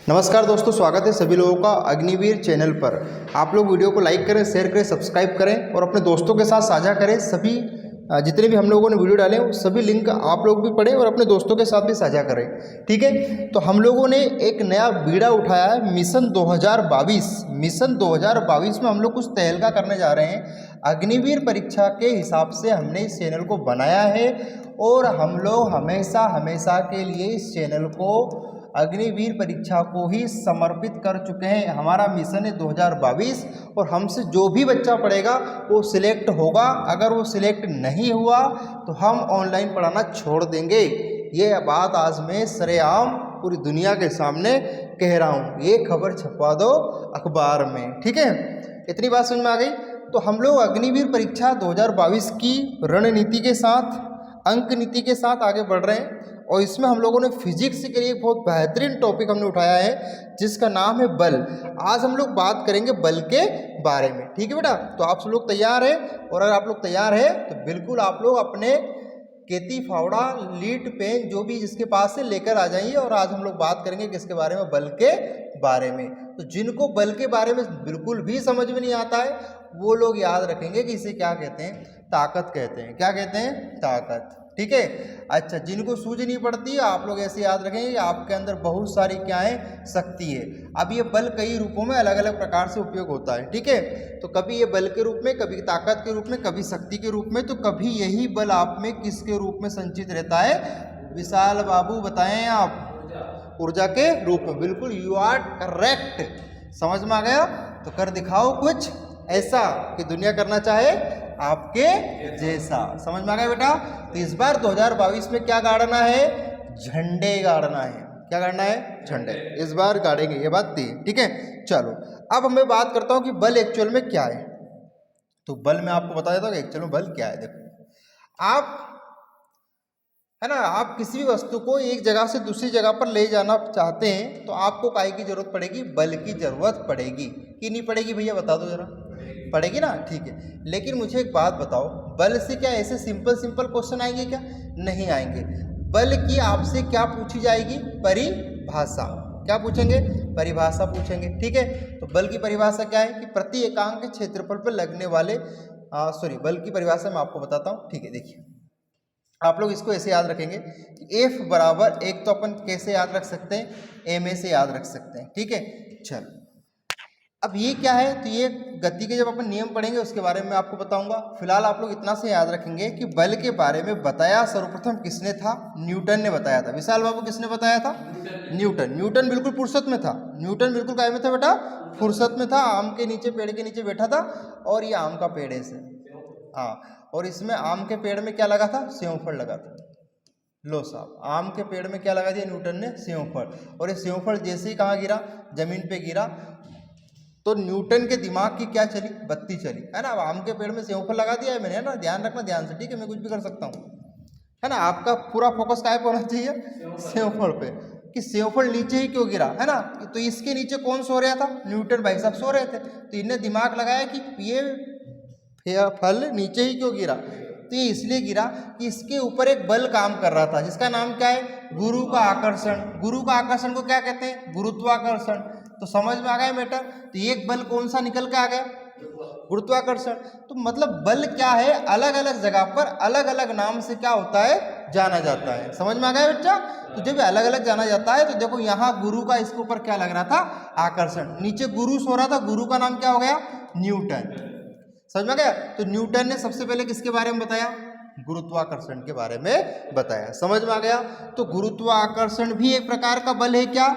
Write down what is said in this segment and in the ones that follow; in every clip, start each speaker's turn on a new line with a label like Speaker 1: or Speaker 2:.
Speaker 1: नमस्कार दोस्तों, स्वागत है सभी लोगों का अग्निवीर चैनल पर। आप लोग वीडियो को लाइक करें, शेयर करें, सब्सक्राइब करें और अपने दोस्तों के साथ साझा करें। सभी जितने भी हम लोगों ने वीडियो डाले वो सभी लिंक आप लोग भी पढ़ें और अपने दोस्तों के साथ भी साझा करें। ठीक है, तो हम लोगों ने एक नया बीड़ा उठाया है, मिशन 2022। मिशन 2022 में हम लोग कुछ तहलका करने जा रहे हैं। अग्निवीर परीक्षा के हिसाब से हमने इस चैनल को बनाया है और हम लोग हमेशा के लिए इस चैनल को अग्निवीर परीक्षा को ही समर्पित कर चुके हैं। हमारा मिशन है 2022 और हमसे जो भी बच्चा पढ़ेगा वो सिलेक्ट होगा। अगर वो सिलेक्ट नहीं हुआ तो हम ऑनलाइन पढ़ाना छोड़ देंगे। ये बात आज मैं सरेआम पूरी दुनिया के सामने कह रहा हूँ। ये खबर छपवा दो अखबार में, ठीक है। इतनी बात समझ में आ गई। तो हम लोग अग्निवीर परीक्षा 2022 की रणनीति के साथ, अंक नीति के साथ आगे बढ़ रहे हैं और इसमें हम लोगों ने फिजिक्स के लिए एक बहुत बेहतरीन टॉपिक हमने उठाया है जिसका नाम है बल। आज हम लोग बात करेंगे बल के बारे में, ठीक है बेटा। तो आप सब लोग तैयार हैं? और अगर आप लोग तैयार हैं तो बिल्कुल आप लोग अपने केती, फावड़ा, लीड, पेन जो भी जिसके पास से लेकर आ जाइए। और आज हम लोग बात करेंगे किसके बारे में? बल के बारे में। तो जिनको बल के बारे में बिल्कुल भी समझ में नहीं आता है वो लोग याद रखेंगे कि इसे क्या कहते हैं? ताकत कहते हैं। क्या कहते हैं? ताकत, ठीक है। अच्छा, जिनको सूझ नहीं पड़ती आप लोग ऐसे याद रखेंगे कि आपके अंदर बहुत सारी क्या है? शक्ति है। अब ये बल कई रूपों में अलग अलग प्रकार से उपयोग होता है, ठीक है। तो कभी ये बल के रूप में, कभी ताकत के रूप में, कभी शक्ति के रूप में, तो कभी यही बल आप में किसके रूप में संचित रहता है? विशाल बाबू बताएं आप? ऊर्जा के रूप में। बिल्कुल, यू आर करेक्ट। समझ में आ गया? तो कर दिखाओ कुछ ऐसा कि दुनिया करना चाहे आपके जैसा। समझ में आ गया बेटा? तो इस बार 2022 में क्या गाड़ना है? झंडे गाड़ना है। क्या गाड़ना है? झंडे। इस बार गाड़ेंगे, ये बात थी, ठीक है। चलो, अब मैं बात करता हूँ कि बल एक्चुअल में क्या है। तो बल मैं आपको बता देता हूँ कि एक्चुअल में बल क्या है। देखो, आप है ना, आप किसी भी वस्तु को एक जगह से दूसरी जगह पर ले जाना चाहते हैं तो आपको काय की जरूरत पड़ेगी? बल की जरूरत पड़ेगी कि नहीं पड़ेगी भैया? बता दो जरा। पड़ेगी ना, ठीक है। लेकिन मुझे एक बात बताओ, बल से क्या ऐसे सिंपल क्वेश्चन आएंगे क्या? नहीं आएंगे। बल की आपसे क्या पूछी जाएगी? परिभाषा। क्या पूछेंगे? परिभाषा पूछेंगे, ठीक है। तो बल की परिभाषा क्या है कि प्रति एकांक क्षेत्रफल पर लगने वाले बल की परिभाषा मैं आपको बताता हूँ, ठीक है। देखिए, आप लोग इसको ऐसे याद रखेंगे कि F बराबर एक, तो अपन कैसे याद रख सकते हैं? ma से याद रख सकते हैं, ठीक है। चलो, अब ये क्या है? तो ये गति के जब अपन नियम पढ़ेंगे उसके बारे में आपको बताऊंगा। फिलहाल आप लोग इतना से याद रखेंगे कि बल के बारे में बताया सर्वप्रथम किसने था? न्यूटन ने बताया था। विशाल बाबू किसने बताया था? न्यूटन। न्यूटन बिल्कुल फुर्सत में था। न्यूटन बिल्कुल काय में था बेटा? फुर्सत में था। आम के नीचे, पेड़ के नीचे बैठा था और ये आम का पेड़ है इसे, हाँ। और इसमें आम के पेड़ में क्या लगा था? सेवफल लगा था। लो साहब, आम के पेड़ में क्या लगा दिया न्यूटन ने? सेवफल। और ये सेवफल जैसे ही कहाँ गिरा? जमीन पे गिरा। तो न्यूटन के दिमाग की क्या चली? बत्ती चली, है ना। अब आम के पेड़ में सेवफल लगा दिया है मैंने, है ना। ध्यान रखना ध्यान से, ठीक है। मैं कुछ भी कर सकता हूँ, है ना। आपका पूरा फोकस काय पे होना चाहिए? सेवफल पे, कि सेवफल नीचे ही क्यों गिरा, है ना। तो इसके नीचे कौन सो रहा था? न्यूटन भाई साहब सो रहे थे। तो इन्हें दिमाग लगाया कि ये फल नीचे ही क्यों गिरा? तो ये इसलिए गिरा कि इसके ऊपर एक बल काम कर रहा था जिसका नाम क्या है? गुरु का आकर्षण। गुरु का आकर्षण को क्या कहते हैं? गुरुत्वाकर्षण। तो समझ में आ गया बेटा? तो एक बल कौन सा निकल के आ गया? गुरुत्वाकर्षण। तो मतलब बल क्या है? अलग अलग जगह पर अलग अलग नाम से क्या होता है? जाना जाता है। समझ में आ गया बच्चा? तो जब अलग अलग जाना जाता है तो देखो, यहाँ गुरु का इसके ऊपर क्या लग रहा था? आकर्षण। नीचे गुरु सो रहा था, गुरु का नाम क्या हो गया? न्यूटन। समझ में आ गया? तो न्यूटन ने सबसे पहले किसके बारे में बताया? गुरुत्वाकर्षण के बारे में बताया। समझ में आ गया? तो गुरुत्वाकर्षण भी एक प्रकार का बल है क्या?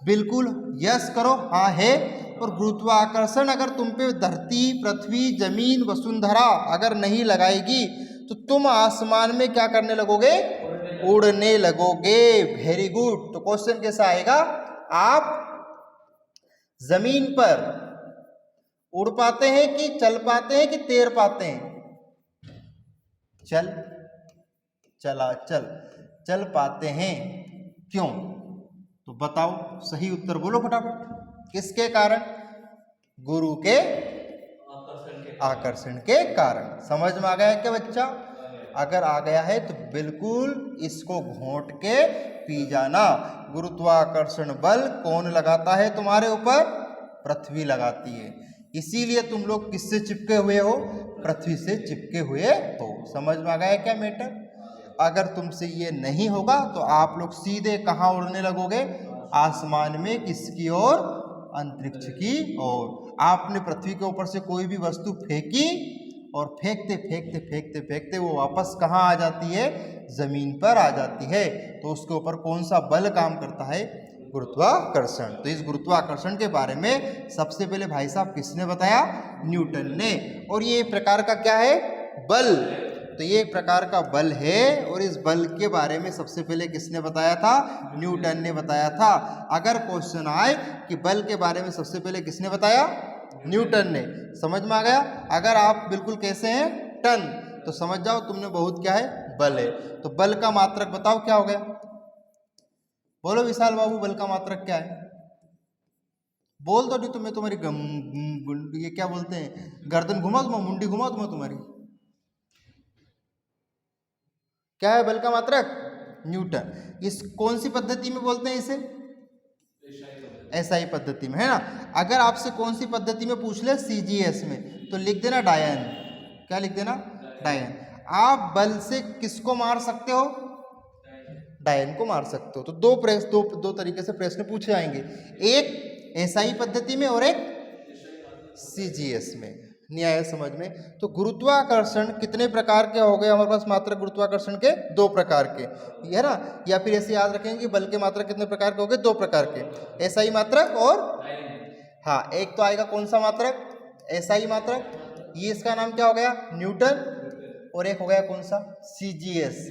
Speaker 1: बिल्कुल, यस करो, हाँ है। और गुरुत्वाकर्षण अगर तुम पे धरती, पृथ्वी, जमीन, वसुंधरा अगर नहीं लगाएगी तो तुम आसमान में क्या करने लगोगे? उड़ने लगोगे। Very good. तो क्वेश्चन कैसा आएगा? आप जमीन पर उड़ पाते हैं कि चल पाते हैं कि तैर पाते हैं? चल पाते हैं। क्यों? तो बताओ, सही उत्तर बोलो फटाफट। किसके कारण? गुरु के आकर्षण के कारण। समझ में आ गया क्या बच्चा? अगर आ गया है तो बिल्कुल इसको घोंट के पी जाना। गुरुत्वाकर्षण बल कौन लगाता है तुम्हारे ऊपर? पृथ्वी लगाती है। इसीलिए तुम लोग किससे चिपके हुए हो? पृथ्वी से चिपके हुए हो। समझ में आ गया क्या मैटर? अगर तुमसे ये नहीं होगा तो आप लोग सीधे कहाँ उड़ने लगोगे? आसमान में। किसकी ओर? अंतरिक्ष की ओर। आपने पृथ्वी के ऊपर से कोई भी वस्तु फेंकी और फेंकते फेंकते फेंकते फेंकते वो वापस कहाँ आ जाती है? जमीन पर आ जाती है। तो उसके ऊपर कौन सा बल काम करता है? गुरुत्वाकर्षण। तो इस गुरुत्वाकर्षण के बारे में सबसे पहले भाई साहब किसने बताया? न्यूटन ने। और ये एक प्रकार का क्या है? बल। तो ये एक प्रकार का बल है और इस बल के बारे में सबसे पहले किसने बताया था? न्यूटन ने बताया था। अगर क्वेश्चन आए कि बल के बारे में सबसे पहले किसने बताया? न्यूटन ने। समझ में आ गया? अगर आप बिल्कुल कैसे हैं? टन, तो समझ जाओ तुमने बहुत क्या है? बल है। तो बल का मात्रक बताओ क्या हो गया? बोलो विशाल बाबू, बल का मात्रक क्या है? बोल दो, नहीं तुम्हें तुम्हारी ये क्या बोलते हैं, गर्दन घुमा दूंगा, मुंडी घुमा दूंगा तुम्हारी। क्या है बल का मात्रक? न्यूटन। इस कौन सी पद्धति में बोलते हैं इसे? एसआई पद्धति में, है ना। अगर आपसे कौन सी पद्धति में पूछ ले सीजीएस में, तो लिख देना डायन। क्या लिख देना? डायन। आप बल से किसको मार सकते हो? डायन को मार सकते हो। तो दो तरीके से प्रश्न पूछे जाएंगे, एक एसआई पद्धति में और एक सीजीएस में। नहीं आया समझ में? तो गुरुत्वाकर्षण कितने प्रकार के हो गए हमारे पास? मात्रक गुरुत्वाकर्षण के 2 प्रकार के, है ना। या फिर ऐसे याद रखेंगे कि बल के मात्रक कितने प्रकार के हो गए? 2 प्रकार के, एसआई मात्रक और हाँ, एक तो आएगा कौन सा मात्रक? एसआई मात्रक। ये इसका नाम क्या हो गया? न्यूटन। और एक हो गया कौन सा? सीजीएस।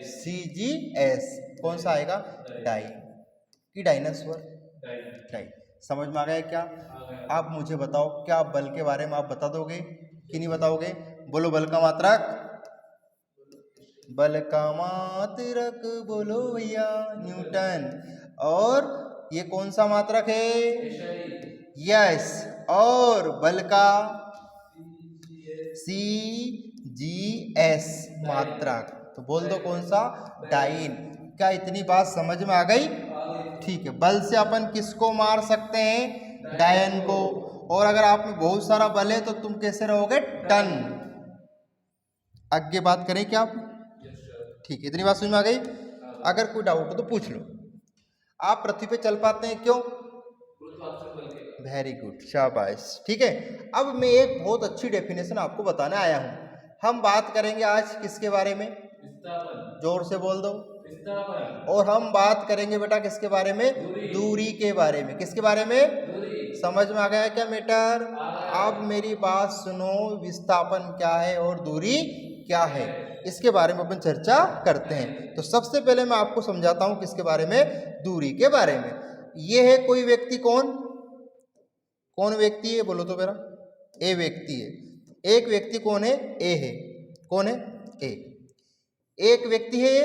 Speaker 1: सीजीएस कौन सा आएगा? डाइन की डायनासोर। डाइन। समझ में आ गया क्या? आप मुझे बताओ, क्या बल के बारे में आप बता दोगे कि नहीं बताओगे? बोलो बल का मात्रक। बल का मात्रक बोलो भैया, न्यूटन। और ये कौन सा मात्रक है? यस। और बल का सी जी एस मात्रक। तो बोल दो कौन सा? डाइन। क्या इतनी बात समझ में आ गई? ठीक है। बल से अपन किसको मार सकते हैं? डायन को। और अगर आप में बहुत सारा बल है तो तुम कैसे रहोगे? टन। आगे बात करें क्या आप? ठीक है, इतनी बात समझ में आ गई? अगर कोई डाउट हो तो पूछ लो। आप पृथ्वी पे चल पाते हैं क्यों? वेरी गुड, शाबाश। ठीक है, अब मैं एक बहुत अच्छी डेफिनेशन आपको बताने आया हूं। हम बात करेंगे आज किसके बारे में? जोर से बोल दो। और हम बात करेंगे बेटा किसके बारे में? दूरी के बारे में। किसके बारे में? समझ में आ गया क्या मैटर? अब मेरी बात सुनो, विस्थापन क्या है और दूरी क्या है, इसके बारे में अपन चर्चा करते हैं। तो सबसे पहले मैं आपको समझाता हूं किसके बारे में? दूरी के बारे में। ये है कोई व्यक्ति, कौन व्यक्ति है? बोलो तो मेरा। ए व्यक्ति है। एक व्यक्ति कौन है? ए है। कौन है? ए। एक व्यक्ति है ये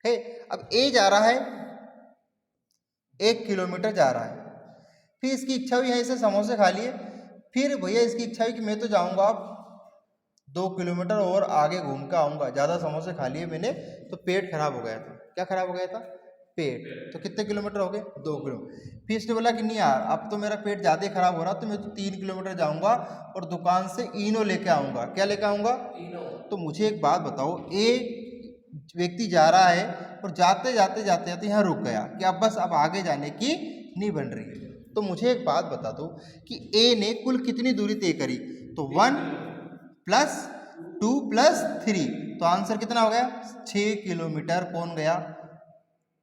Speaker 1: है। अब ए जा रहा है 1 किलोमीटर जा रहा है। फिर इसकी इच्छा हुई यहीं से समोसे खा लिए। फिर भैया इसकी इच्छा हुई कि मैं तो जाऊंगा अब 2 किलोमीटर और आगे घूम कर आऊंगा। ज़्यादा समोसे खा लिए मैंने तो पेट खराब हो गया था। क्या खराब हो गया था? पेट। तो कितने किलोमीटर हो गए? 2 किलोमीटर। फिर इसने बोला कि नहीं यार, अब तो मेरा पेट ज़्यादा खराब हो रहा, तो मैं तो 3 किलोमीटर जाऊंगा और दुकान से इनो लेके आऊंगा। क्या लेके आऊंगा? इनो। तो मुझे एक बात बताओ, एक व्यक्ति जा रहा है और जाते जाते यहाँ रुक गया कि अब आगे जाने की नहीं बन रही है। तो मुझे एक बात बता दो कि ए ने कुल कितनी दूरी तय करी? तो 1 + 2 + 3, तो आंसर कितना हो गया? 6 किलोमीटर। कौन गया?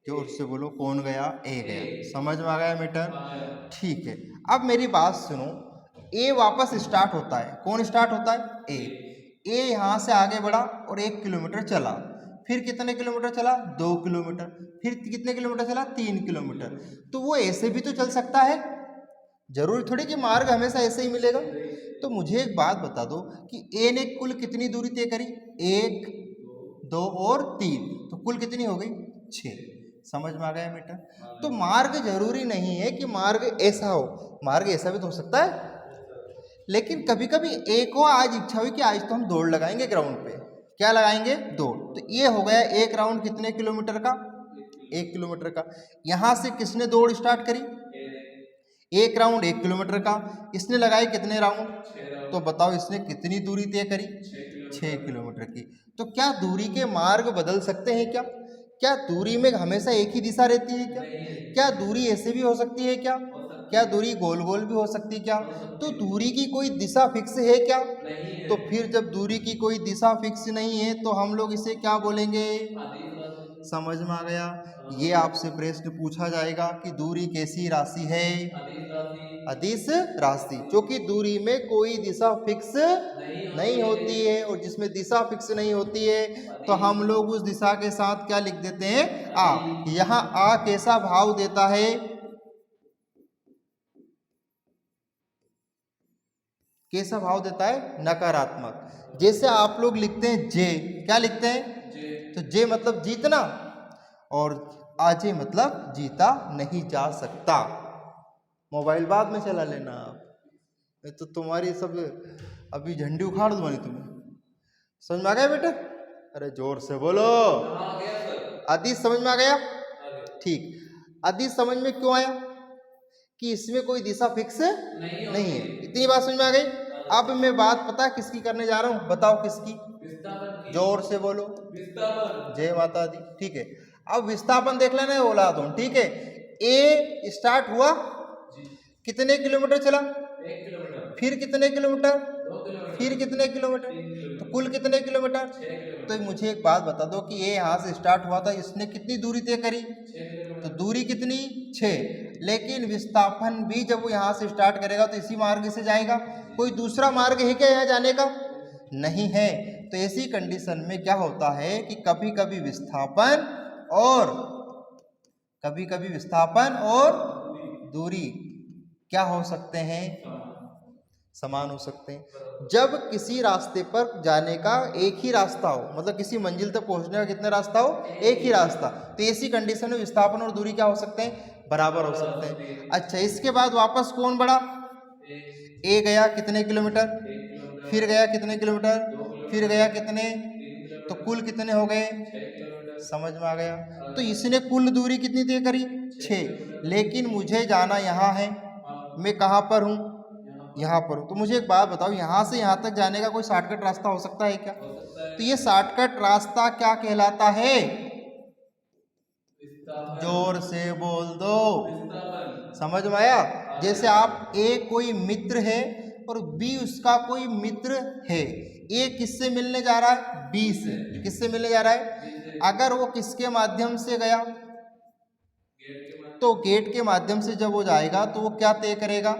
Speaker 1: जोर से बोलो, कौन गया? ए गया। समझ में आ गया मीटर? ठीक है, अब मेरी बात सुनो। ए वापस स्टार्ट होता है। कौन स्टार्ट होता है? ए यहां से आगे बढ़ा और 1 किलोमीटर चला। फिर कितने किलोमीटर चला? 2 किलोमीटर। फिर कितने किलोमीटर चला? 3 किलोमीटर। तो वो ऐसे भी तो चल सकता है, जरूरी थोड़ी कि मार्ग हमेशा ऐसे ही मिलेगा। तो मुझे एक बात बता दो कि ए ने कुल कितनी दूरी तय करी? 1, 2 और 3, तो कुल कितनी हो गई? 6। समझ में आ गया बेटा? तो मार्ग जरूरी नहीं है कि मार्ग ऐसा हो, मार्ग ऐसा भी तो हो सकता है। लेकिन कभी कभी एक और आज इच्छा हुई कि आज तो हम दौड़ लगाएंगे ग्राउंड पे। क्या लगाएंगे? दौड़। तो ये हो गया एक राउंड कितने किलोमीटर का? 1 किलोमीटर का। यहाँ से किसने दौड़ स्टार्ट करी? एक राउंड 1 किलोमीटर का। इसने लगाए कितने राउंड? तो बताओ इसने कितनी दूरी तय करी? 6 किलोमीटर की। तो क्या दूरी के मार्ग बदल सकते हैं क्या? क्या दूरी में हमेशा एक ही दिशा रहती है क्या? क्या दूरी ऐसे भी हो सकती है क्या? क्या दूरी गोल गोल भी हो सकती है क्या? तो दूरी की कोई दिशा फिक्स है क्या? तो फिर जब दूरी की कोई दिशा फिक्स नहीं है तो हम लोग इसे क्या बोलेंगे? समझ में आ गया? ये आपसे प्रश्न पूछा जाएगा कि दूरी कैसी राशि है? अदिश राशि, क्योंकि दूरी में कोई दिशा फिक्स नहीं होती है, और जिसमें दिशा फिक्स नहीं होती है तो हम लोग उस दिशा के साथ क्या लिख देते हैं? आ। यहाँ आ कैसा भाव देता है? कैसा भाव देता है? नकारात्मक। जैसे आप लोग लिखते हैं जे, क्या लिखते हैं? तो जे मतलब जीतना, और आजे मतलब जीता नहीं जा सकता। मोबाइल बाद में चला लेना आप, तो तुम्हारी सब अभी झंडी उखाड़ दूंगा नहीं तुम्हें। समझ में आ गया बेटा? अरे जोर से बोलो। आदि समझ में आ गया? ठीक। आदि समझ में क्यों आया? कि इसमें कोई दिशा फिक्स नहीं है। इतनी बात समझ में आ गई? अब मैं बात पता किसकी करने जा रहा हूँ? बताओ किसकी? जोर से बोलो। जय माता दी। ठीक है, अब विस्थापन देख लेना है औलाद हूं। ठीक है, ए स्टार्ट हुआ, कितने किलोमीटर चला?
Speaker 2: 1 किलोमीटर।
Speaker 1: फिर कितने किलोमीटर?
Speaker 2: 2 किलोमीटर।
Speaker 1: फिर कितने किलोमीटर?
Speaker 2: 3 किलोमीटर।
Speaker 1: तो कुल कितने किलोमीटर?
Speaker 2: 6 किलोमीटर।
Speaker 1: तो मुझे एक बात बता दो कि ये यहाँ से स्टार्ट हुआ था, इसने कितनी दूरी तय करी?
Speaker 2: 6 किलोमीटर।
Speaker 1: तो दूरी कितनी? 6। लेकिन विस्थापन भी जब वो यहाँ से स्टार्ट करेगा तो इसी मार्ग से जाएगा। कोई दूसरा मार्ग है क्या यहाँ जाने का? नहीं है। तो ऐसी कंडीशन में क्या होता है कि कभी कभी विस्थापन और दूरी क्या हो सकते हैं? समान हो सकते हैं। जब किसी रास्ते पर जाने का एक ही रास्ता हो, मतलब किसी मंजिल तक पहुंचने का कितना रास्ता हो? एक ही रास्ता। तो ऐसी कंडीशन में विस्थापन और दूरी क्या हो सकते हैं? बराबर हो सकते हैं। अच्छा, इसके बाद वापस कौन बढ़ा? ए गया कितने किलोमीटर? फिर गया कितने किलोमीटर? फिर गया कितने? तो कुल कितने हो गए? समझ में आ गया? तो इसने कुल दूरी कितनी तय करी? 6। लेकिन मुझे जाना यहाँ है, मैं कहाँ पर हूँ? यहाँ पर हूँ। तो मुझे एक बात बताओ, यहाँ से यहाँ तक जाने का कोई शॉर्टकट रास्ता हो सकता है क्या? तो ये शॉर्टकट रास्ता क्या कहलाता है? जोर से बोल दो। समझ में आया? जैसे आप ए कोई मित्र है और बी उसका कोई मित्र है। ए किससे मिलने जा रहा है? बी से। किससे मिलने जा रहा है? अगर वो किसके माध्यम से गया? तो गेट के माध्यम से जब वो जाएगा तो वो क्या तय करेगा?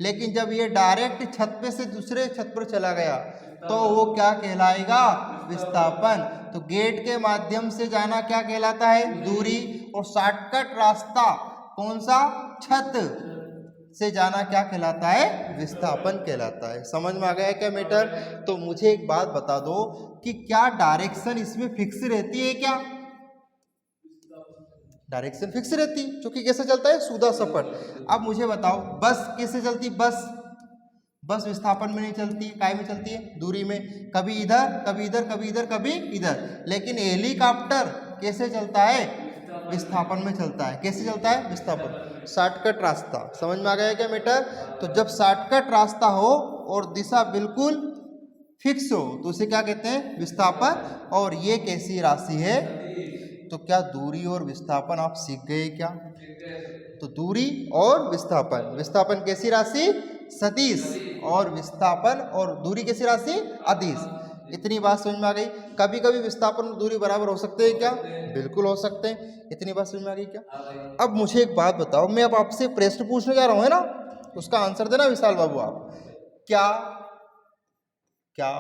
Speaker 1: लेकिन जब ये डायरेक्ट छत पे से दूसरे छत पर चला गया तो वो क्या कहलाएगा? विस्थापन। तो गेट के माध्यम से जाना क्या कहलाता है? दूरी। और शॉर्टकट रास्ता कौन सा? छत से जाना क्या कहलाता है? विस्थापन कहलाता है। समझ में आ गया क्या मैटर? तो मुझे एक बात बता दो कि क्या डायरेक्शन इसमें फिक्स रहती है क्या? डायरेक्शन फिक्स रहती, क्योंकि कैसे चलता है? सीधा सपाट। अब मुझे बताओ बस कैसे चलती? बस विस्थापन में नहीं चलती, काय में चलती है? दूरी में। कभी इधर कभी इधर, कभी इधर कभी इधर। लेकिन हेलीकॉप्टर कैसे चलता है? विस्थापन में चलता है। कैसे चलता है? विस्थापन। शॉर्टकट रास्ता। समझ में आ गया क्या मैटर? तो जब शॉर्टकट रास्ता हो और दिशा बिल्कुल फिक्स हो तो उसे क्या कहते हैं? विस्थापन। और ये कैसी राशि है? तो क्या दूरी और विस्थापन आप सीख गए क्या? तो दूरी और विस्थापन, विस्थापन कैसी राशि? सदिश। और विस्थापन और दूरी कैसी राशि? अदिश। इतनी बात समझ में आ गई? कभी कभी विस्थापन और दूरी बराबर हो सकते हैं क्या? बिल्कुल हो सकते हैं। इतनी बात समझ में आ गई क्या? अब मुझे एक बात बताओ, मैं अब आपसे प्रश्न पूछने जा रहा हूँ, है ना? उसका आंसर देना विशाल बाबू आप। क्या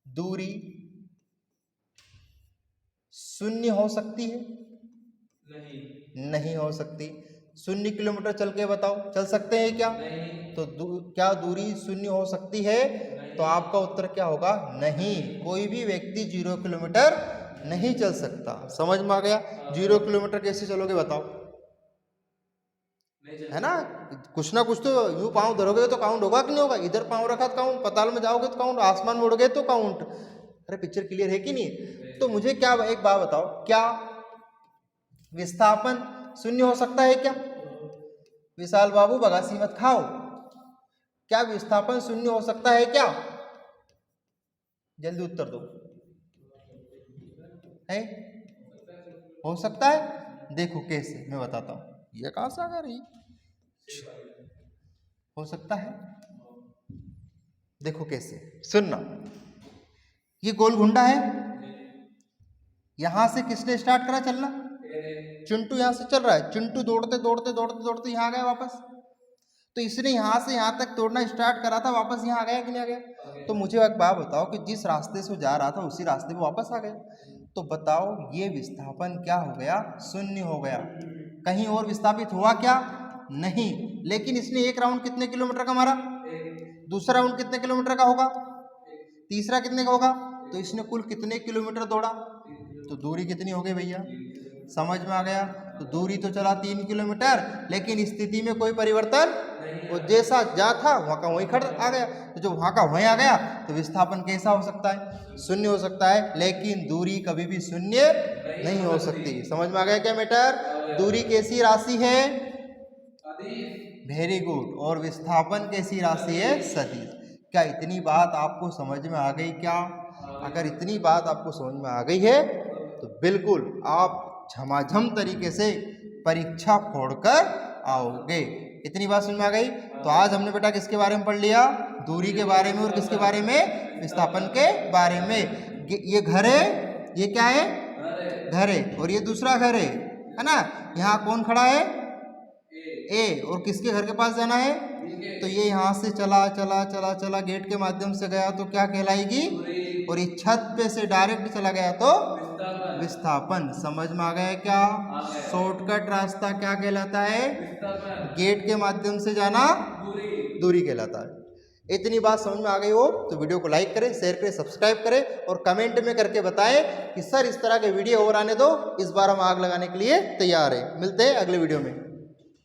Speaker 1: दूरी शून्य हो सकती है? नहीं हो सकती। 0 किलोमीटर चल के बताओ, चल सकते हैं क्या? तो क्या दूरी शून्य हो सकती है? तो आपका उत्तर क्या होगा? नहीं। कोई भी व्यक्ति 0 किलोमीटर नहीं चल सकता। समझ में आ गया? 0 किलोमीटर कैसे चलोगे बताओ?
Speaker 2: नहीं चल
Speaker 1: है ना। कुछ ना कुछ तो यूं पाँव धरोगे तो काउंट होगा कि नहीं होगा। इधर पाँव रखा तो काउंट, पाताल में जाओगे तो काउंट, आसमान में उड़ गए तो काउंट। अरे पिक्चर क्लियर है कि नहीं। तो मुझे क्या एक बात बताओ, क्या विस्थापन शून्य हो सकता है क्या? विशाल बाबू बगासी मत खाओ। क्या विस्थापन शून्य हो सकता है क्या? जल्दी उत्तर दो। है, हो सकता है। देखो कैसे, मैं बताता हूं। ये कहां से आ गई? हो सकता है, देखो कैसे, सुनना। ये गोल घुंडा है, यहां से किसने स्टार्ट करा चलना? चिंटू यहां से चल रहा है। चिंटू दौड़ते दौड़ते दौड़ते दौड़ते यहां आ गया वापस। तो इसने यहां से यहां तक तोड़ना स्टार्ट करा था, वापस यहां आ गया कि नहीं आ गया? तो मुझे एक बात बताओ कि जिस रास्ते से वो जा रहा था उसी रास्ते पे वापस आ गया। तो बताओ ये विस्थापन क्या हो गया? शून्य हो गया। कहीं और विस्थापित हुआ क्या? नहीं। लेकिन इसने एक राउंड कितने किलोमीटर का मारा? दूसरा राउंड कितने किलोमीटर का होगा? तीसरा कितने का होगा? तो इसने कुल कितने किलोमीटर दौड़ा? तो दूरी कितनी हो गई भैया? समझ में आ गया। तो दूरी तो चला 3 किलोमीटर, लेकिन स्थिति में कोई परिवर्तन, वो जैसा जा था वहां का वहीं खड़ा आ गया। तो जो वहां का वहीं आ गया तो विस्थापन कैसा हो सकता है? शून्य हो सकता है। लेकिन दूरी कभी भी शून्य नहीं हो सकती। समझ में आ गया क्या मैटर? दूरी कैसी राशि है? Very good. और विस्थापन कैसी राशि है? सदिश। क्या इतनी बात आपको समझ में आ गई क्या? अगर इतनी बात आपको समझ में आ गई है तो बिल्कुल आप झमाझम तरीके से परीक्षा छोड़कर आओगे। इतनी बात समझ में आ गई। तो आज हमने बेटा किसके बारे में पढ़ लिया? दूरी के बारे में। और किसके बारे में? विस्थापन के बारे में। ये घर है, ये क्या है? घर है। और ये दूसरा घर है ना। यहाँ कौन खड़ा है? ए। और किसके घर के पास जाना है? तो ये यहाँ से चला चला चला चला गेट के माध्यम से गया तो क्या कहलाएगी? और ये छत पे से डायरेक्ट चला गया तो विस्थापन। समझ में आ गया क्या? शॉर्टकट रास्ता क्या कहलाता है? गेट के माध्यम से जाना दूरी कहलाता है। इतनी बात समझ में आ गई हो तो वीडियो को लाइक करें, शेयर करें, सब्सक्राइब करें और कमेंट में करके बताएं कि सर इस तरह के वीडियो और आने दो। इस बार हम आग लगाने के लिए तैयार हैं। मिलते हैं अगले वीडियो में।